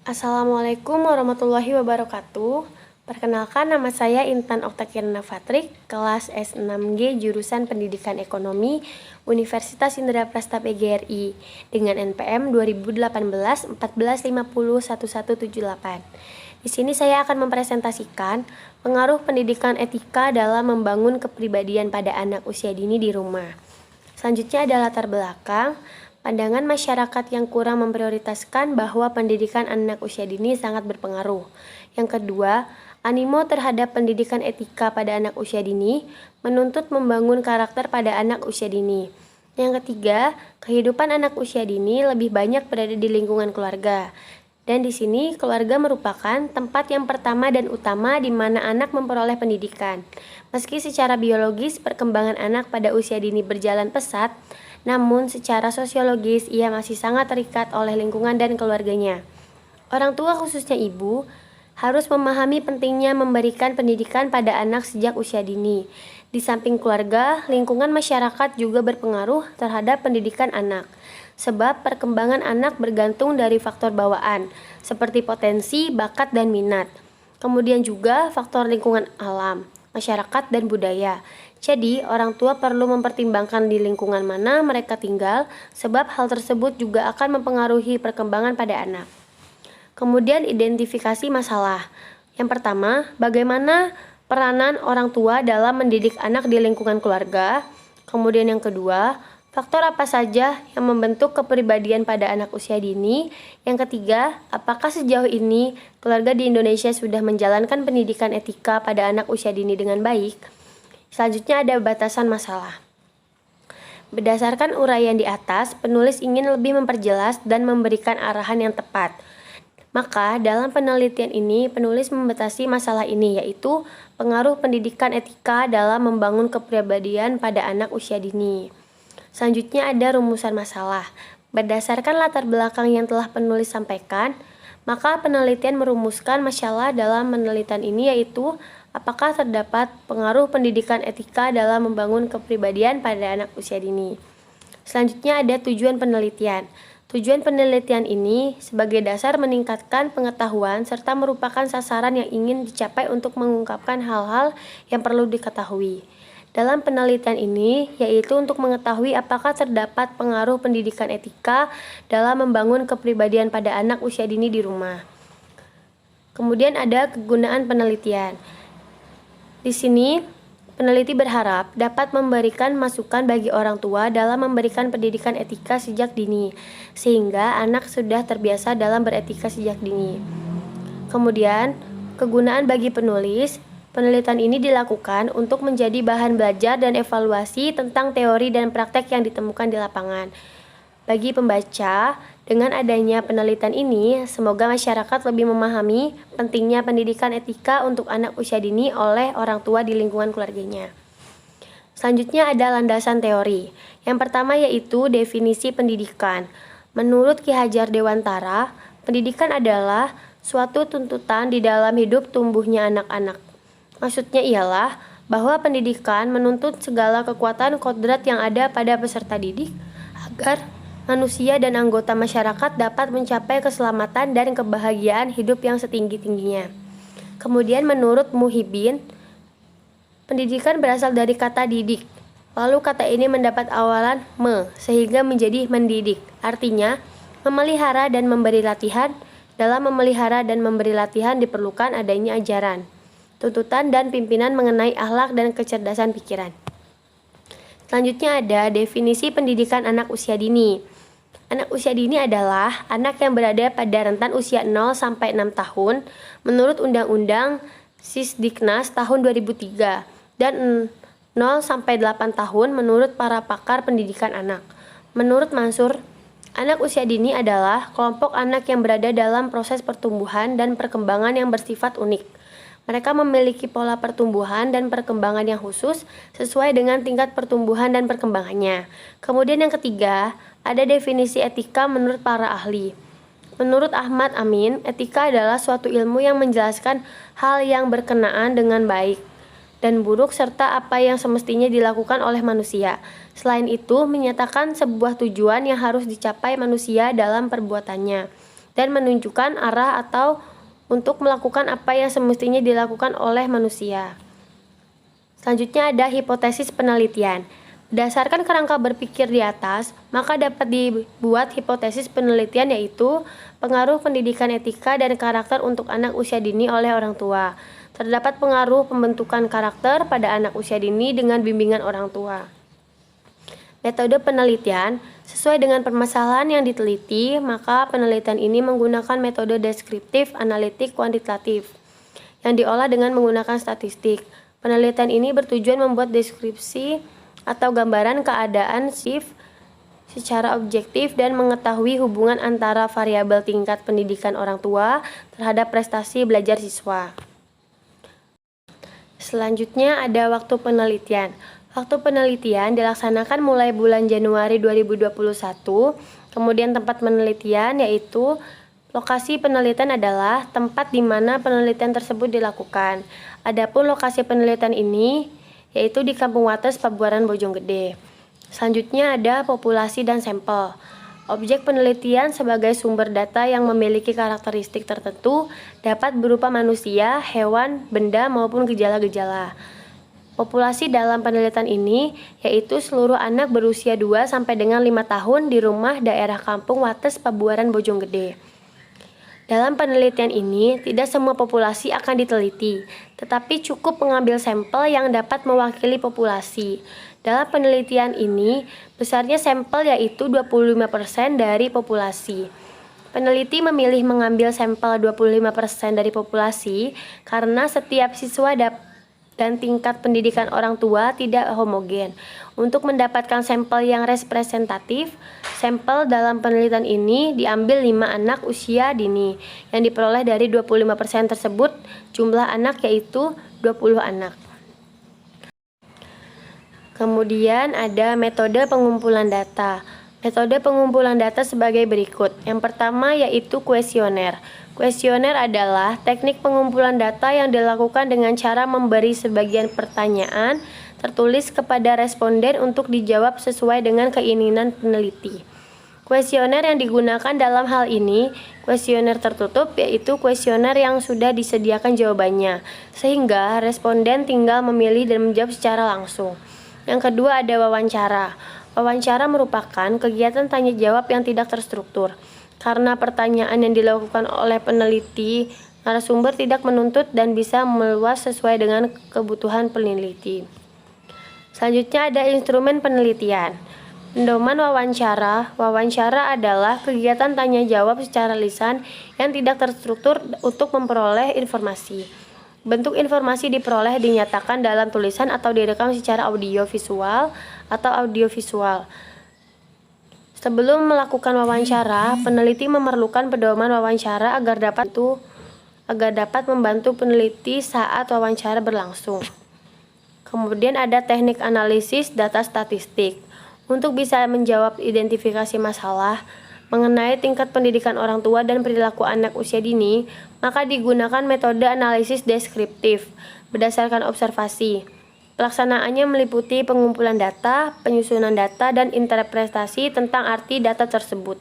Assalamualaikum warahmatullahi wabarakatuh. Perkenalkan, nama saya Intan Oktakirna Fatrik, kelas S6G jurusan Pendidikan Ekonomi Universitas Indraprasta PGRI dengan NPM 2018 1450 1178. Di sini saya akan mempresentasikan pengaruh pendidikan etika dalam membangun kepribadian pada anak usia dini di rumah. Selanjutnya ada latar belakang. Pandangan masyarakat yang kurang memprioritaskan bahwa pendidikan anak usia dini sangat berpengaruh. Yang kedua, animo terhadap pendidikan etika pada anak usia dini menuntut membangun karakter pada anak usia dini. Yang ketiga, kehidupan anak usia dini lebih banyak berada di lingkungan keluarga. Dan di sini keluarga merupakan tempat yang pertama dan utama di mana anak memperoleh pendidikan. Meski secara biologis perkembangan anak pada usia dini berjalan pesat, namun secara sosiologis ia masih sangat terikat oleh lingkungan dan keluarganya. Orang tua khususnya ibu harus memahami pentingnya memberikan pendidikan pada anak sejak usia dini. Di samping keluarga, lingkungan masyarakat juga berpengaruh terhadap pendidikan anak. Sebab perkembangan anak bergantung dari faktor bawaan, seperti potensi, bakat, dan minat. Kemudian juga faktor lingkungan alam, masyarakat, dan budaya. Jadi, orang tua perlu mempertimbangkan di lingkungan mana mereka tinggal, sebab hal tersebut juga akan mempengaruhi perkembangan pada anak. Kemudian, identifikasi masalah. Yang pertama, bagaimana peranan orang tua dalam mendidik anak di lingkungan keluarga. Kemudian yang kedua, faktor apa saja yang membentuk kepribadian pada anak usia dini. Yang ketiga, apakah sejauh ini keluarga di Indonesia sudah menjalankan pendidikan etika pada anak usia dini dengan baik. Selanjutnya ada batasan masalah. Berdasarkan uraian di atas, penulis ingin lebih memperjelas dan memberikan arahan yang tepat. Maka dalam penelitian ini, penulis membatasi masalah ini, yaitu pengaruh pendidikan etika dalam membangun kepribadian pada anak usia dini. Selanjutnya ada rumusan masalah. Berdasarkan latar belakang yang telah penulis sampaikan, maka penelitian merumuskan masalah dalam penelitian ini, yaitu apakah terdapat pengaruh pendidikan etika dalam membangun kepribadian pada anak usia dini. Selanjutnya ada tujuan penelitian. Tujuan penelitian ini sebagai dasar meningkatkan pengetahuan serta merupakan sasaran yang ingin dicapai untuk mengungkapkan hal-hal yang perlu diketahui. Dalam penelitian ini, yaitu untuk mengetahui apakah terdapat pengaruh pendidikan etika dalam membangun kepribadian pada anak usia dini di rumah. Kemudian ada kegunaan penelitian. Di sini, peneliti berharap dapat memberikan masukan bagi orang tua dalam memberikan pendidikan etika sejak dini, sehingga anak sudah terbiasa dalam beretika sejak dini. Kemudian, kegunaan bagi penulis, penelitian ini dilakukan untuk menjadi bahan belajar dan evaluasi tentang teori dan praktek yang ditemukan di lapangan. Bagi pembaca, dengan adanya penelitian ini, semoga masyarakat lebih memahami pentingnya pendidikan etika untuk anak usia dini oleh orang tua di lingkungan keluarganya. Selanjutnya ada landasan teori. Yang pertama yaitu definisi pendidikan. Menurut Ki Hajar Dewantara, pendidikan adalah suatu tuntutan di dalam hidup tumbuhnya anak-anak. Maksudnya ialah bahwa pendidikan menuntut segala kekuatan kodrat yang ada pada peserta didik agar manusia dan anggota masyarakat dapat mencapai keselamatan dan kebahagiaan hidup yang setinggi-tingginya. Kemudian menurut Muhyiddin, pendidikan berasal dari kata didik. Lalu kata ini mendapat awalan sehingga menjadi mendidik. Artinya, memelihara dan memberi latihan. Dalam memelihara dan memberi latihan diperlukan adanya ajaran, tuntutan dan pimpinan mengenai akhlak dan kecerdasan pikiran. Selanjutnya ada definisi pendidikan anak usia dini. Anak usia dini adalah anak yang berada pada rentan usia 0 sampai 6 tahun menurut Undang-Undang Sisdiknas tahun 2003 dan 0 sampai 8 tahun menurut para pakar pendidikan anak. Menurut Mansur, anak usia dini adalah kelompok anak yang berada dalam proses pertumbuhan dan perkembangan yang bersifat unik. Mereka memiliki pola pertumbuhan dan perkembangan yang khusus sesuai dengan tingkat pertumbuhan dan perkembangannya. Kemudian yang ketiga, ada definisi etika menurut para ahli. Menurut Ahmad Amin, etika adalah suatu ilmu yang menjelaskan hal yang berkenaan dengan baik dan buruk serta apa yang semestinya dilakukan oleh manusia. Selain itu, menyatakan sebuah tujuan yang harus dicapai manusia dalam perbuatannya. dan menunjukkan arah atau untuk melakukan apa yang semestinya dilakukan oleh manusia. Selanjutnya ada hipotesis penelitian. Berdasarkan kerangka berpikir di atas, maka dapat dibuat hipotesis penelitian yaitu pengaruh pendidikan etika dan karakter untuk anak usia dini oleh orang tua. Terdapat pengaruh pembentukan karakter pada anak usia dini dengan bimbingan orang tua. Metode penelitian sesuai dengan permasalahan yang diteliti, maka penelitian ini menggunakan metode deskriptif analitik kuantitatif yang diolah dengan menggunakan statistik. Penelitian ini bertujuan membuat deskripsi atau gambaran keadaan secara objektif dan mengetahui hubungan antara variabel tingkat pendidikan orang tua terhadap prestasi belajar siswa. Selanjutnya ada waktu penelitian. Waktu penelitian dilaksanakan mulai bulan Januari 2021, kemudian tempat penelitian yaitu lokasi penelitian adalah tempat di mana penelitian tersebut dilakukan. Adapun lokasi penelitian ini yaitu di Kampung Wates, Pabuaran, Bojonggede. Selanjutnya ada populasi dan sampel. Objek penelitian sebagai sumber data yang memiliki karakteristik tertentu dapat berupa manusia, hewan, benda, maupun gejala-gejala. Populasi dalam penelitian ini yaitu seluruh anak berusia 2 sampai dengan 5 tahun di rumah daerah Kampung Wates, Pabuaran, Bojonggede. Dalam penelitian ini, tidak semua populasi akan diteliti, tetapi cukup mengambil sampel yang dapat mewakili populasi. Dalam penelitian ini, besarnya sampel yaitu 25% dari populasi. Peneliti memilih mengambil sampel 25% dari populasi karena setiap siswa dan tingkat pendidikan orang tua tidak homogen. Untuk mendapatkan sampel yang representatif, sampel dalam penelitian ini diambil 5 anak usia dini yang diperoleh dari 25% tersebut, jumlah anak yaitu 20 anak. Kemudian ada metode pengumpulan data. Metode pengumpulan data sebagai berikut. Yang pertama yaitu kuesioner. Kuesioner adalah teknik pengumpulan data yang dilakukan dengan cara memberi sebagian pertanyaan tertulis kepada responden untuk dijawab sesuai dengan keinginan peneliti. Kuesioner yang digunakan dalam hal ini, kuesioner tertutup yaitu kuesioner yang sudah disediakan jawabannya, sehingga responden tinggal memilih dan menjawab secara langsung. Yang kedua ada wawancara. Wawancara merupakan kegiatan tanya jawab yang tidak terstruktur. Karena pertanyaan yang dilakukan oleh peneliti, narasumber tidak menuntut dan bisa meluas sesuai dengan kebutuhan peneliti. Selanjutnya ada instrumen penelitian. Pedoman wawancara. Wawancara adalah kegiatan tanya jawab secara lisan yang tidak terstruktur untuk memperoleh informasi. Bentuk informasi diperoleh dinyatakan dalam tulisan atau direkam secara audiovisual atau audiovisual. Sebelum melakukan wawancara, peneliti memerlukan pedoman wawancara agar dapat membantu peneliti saat wawancara berlangsung. Kemudian ada teknik analisis data statistik. Untuk bisa menjawab identifikasi masalah mengenai tingkat pendidikan orang tua dan perilaku anak usia dini, maka digunakan metode analisis deskriptif berdasarkan observasi. Pelaksanaannya meliputi pengumpulan data, penyusunan data, dan interpretasi tentang arti data tersebut.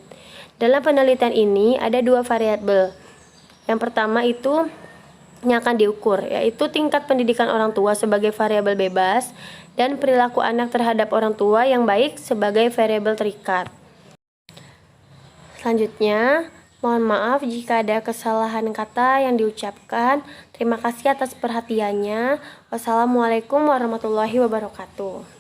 Dalam penelitian ini ada 2 variabel. Yang pertama itu yang akan diukur, yaitu tingkat pendidikan orang tua sebagai variabel bebas dan perilaku anak terhadap orang tua yang baik sebagai variabel terikat. Selanjutnya, mohon maaf jika ada kesalahan kata yang diucapkan. Terima kasih atas perhatiannya. Wassalamualaikum warahmatullahi wabarakatuh.